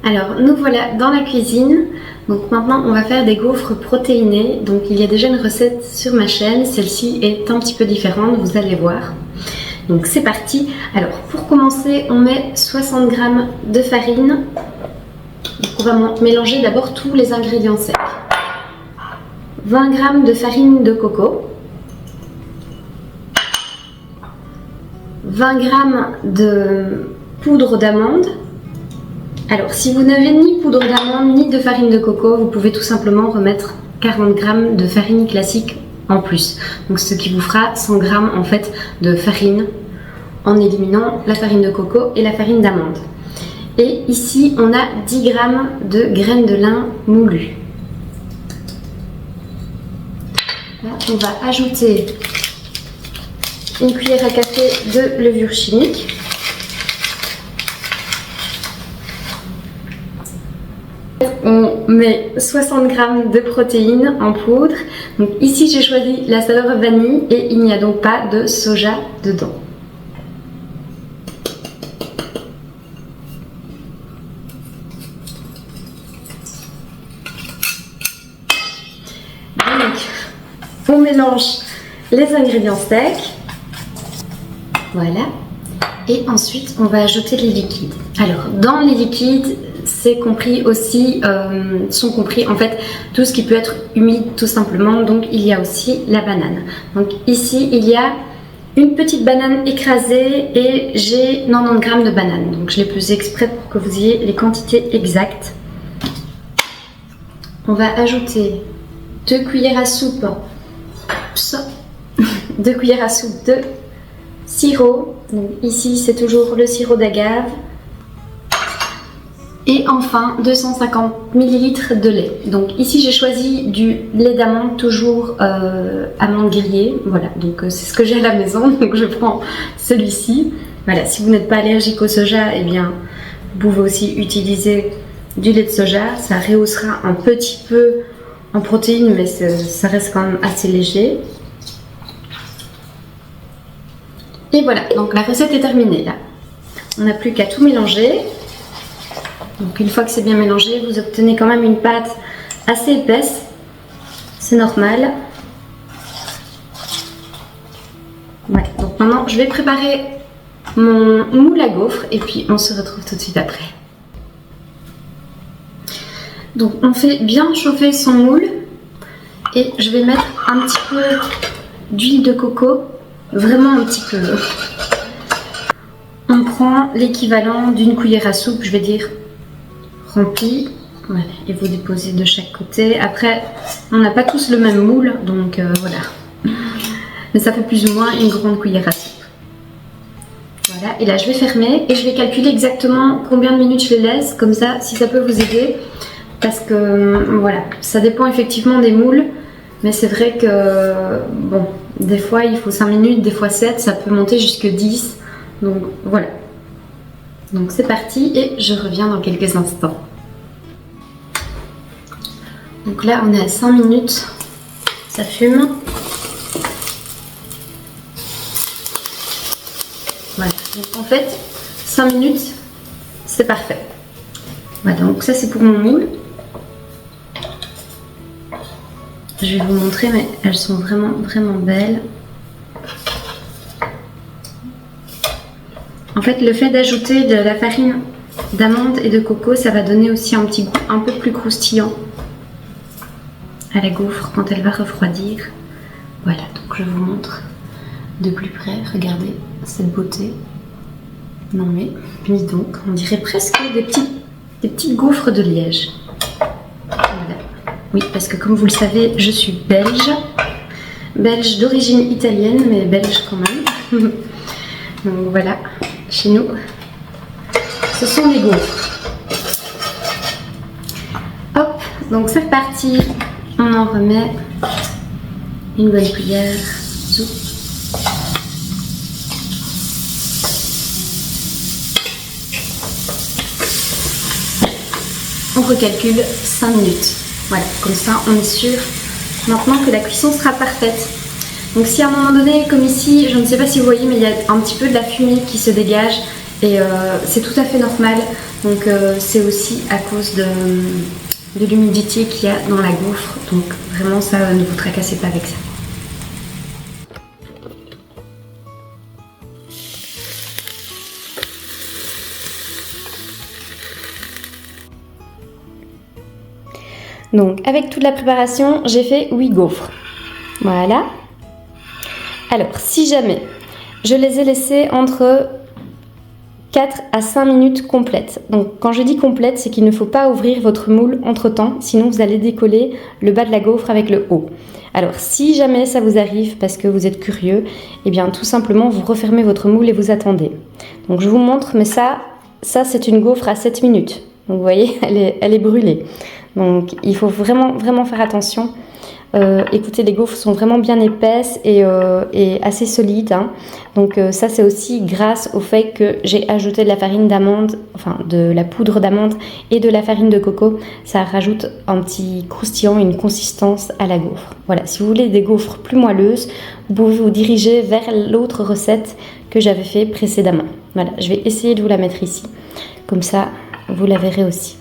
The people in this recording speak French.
Alors nous voilà dans la cuisine. Donc maintenant on va faire des gaufres protéinés. Donc il y a déjà une recette sur ma chaîne, celle-ci est un petit peu différente, vous allez voir. Donc c'est parti. Alors pour commencer on met 60 g de farine. Donc, on va mélanger d'abord tous les ingrédients secs. 20 g de farine de coco. 20 g de poudre d'amande. Alors si vous n'avez ni poudre d'amande ni de farine de coco, vous pouvez tout simplement remettre 40 g de farine classique en plus. Donc ce qui vous fera 100 g en fait de farine en éliminant la farine de coco et la farine d'amande. Et ici on a 10 g de graines de lin moulues. Là, on va ajouter une cuillère à café de levure chimique. On met 60 g de protéines en poudre. Donc ici j'ai choisi la saveur vanille et il n'y a donc pas de soja dedans. Donc on mélange les ingrédients secs. Voilà. Et ensuite on va ajouter les liquides. Alors dans les liquides, c'est compris aussi, sont compris en fait tout ce qui peut être humide tout simplement. Donc il y a aussi la banane. Donc ici il y a une petite banane écrasée et j'ai 90 g de banane. Donc je l'ai pesé exprès pour que vous ayez les quantités exactes. On va ajouter 2 cuillères à soupe, 2 cuillères à soupe de sirop. Donc ici c'est toujours le sirop d'agave. Et enfin 250 ml de lait. Donc ici j'ai choisi du lait d'amande, toujours amande grillée. Voilà, donc c'est ce que j'ai à la maison, donc je prends celui-ci. Voilà, si vous n'êtes pas allergique au soja, eh bien vous pouvez aussi utiliser du lait de soja. Ça rehaussera un petit peu en protéines, mais ça reste quand même assez léger. Et voilà, donc la recette est terminée là. On n'a plus qu'à tout mélanger. Donc une fois que c'est bien mélangé, vous obtenez quand même une pâte assez épaisse. C'est normal. Ouais, donc maintenant je vais préparer mon moule à gaufres et puis on se retrouve tout de suite après. Donc on fait bien chauffer son moule et je vais mettre un petit peu d'huile de coco, vraiment un petit peu. On prend l'équivalent d'une cuillère à soupe, je vais dire, remplie. Voilà, et vous déposez de chaque côté. Après, on n'a pas tous le même moule, donc voilà. Mais ça fait plus ou moins une grande cuillère à soupe. Voilà, et là je vais fermer et je vais calculer exactement combien de minutes je les laisse, comme ça, si ça peut vous aider. Parce que voilà, ça dépend effectivement des moules, mais c'est vrai que bon, des fois il faut 5 minutes, des fois 7, ça peut monter jusque 10. Donc voilà. Donc c'est parti et je reviens dans quelques instants. Donc là on est à 5 minutes, ça fume. Voilà, donc en fait 5 minutes c'est parfait. Voilà, donc ça c'est pour mon moule. Je vais vous montrer, mais elles sont vraiment belles. En fait, le fait d'ajouter de la farine d'amande et de coco, ça va donner aussi un petit goût un peu plus croustillant à la gaufre quand elle va refroidir. Voilà, donc je vous montre de plus près. Regardez cette beauté. Non mais, dis donc, on dirait presque des petites gaufres de Liège. Voilà. Oui, parce que comme vous le savez, je suis belge. Belge d'origine italienne, mais belge quand même. Donc voilà, chez nous, ce sont les gaufres. Hop, donc c'est reparti. On en remet une bonne cuillère. Soupe. On recalcule 5 minutes. Voilà, comme ça on est sûr maintenant que la cuisson sera parfaite. Donc si à un moment donné, comme ici, je ne sais pas si vous voyez, mais il y a un petit peu de la fumée qui se dégage et c'est tout à fait normal. Donc c'est aussi à cause de l'humidité qu'il y a dans la gaufre. Donc vraiment ça, ne vous tracassez pas avec ça. Donc avec toute la préparation, j'ai fait 8 gaufres. Voilà. Alors si jamais je les ai laissées entre 4 à 5 minutes complètes. Donc quand je dis complète, c'est qu'il ne faut pas ouvrir votre moule entre temps, sinon vous allez décoller le bas de la gaufre avec le haut. Alors si jamais ça vous arrive parce que vous êtes curieux, eh bien tout simplement vous refermez votre moule et vous attendez. Donc je vous montre, mais ça c'est une gaufre à 7 minutes. Donc vous voyez, elle est brûlée. Donc il faut vraiment faire attention. Écoutez, les gaufres sont vraiment bien épaisses et assez solides, hein. Donc ça c'est aussi grâce au fait que j'ai ajouté de la farine d'amande, enfin de la poudre d'amande et de la farine de coco. Ça rajoute un petit croustillant, une consistance à la gaufre. Voilà, si vous voulez des gaufres plus moelleuses, vous pouvez vous diriger vers l'autre recette que j'avais fait précédemment. Voilà, je vais essayer de vous la mettre ici, comme ça vous la verrez aussi.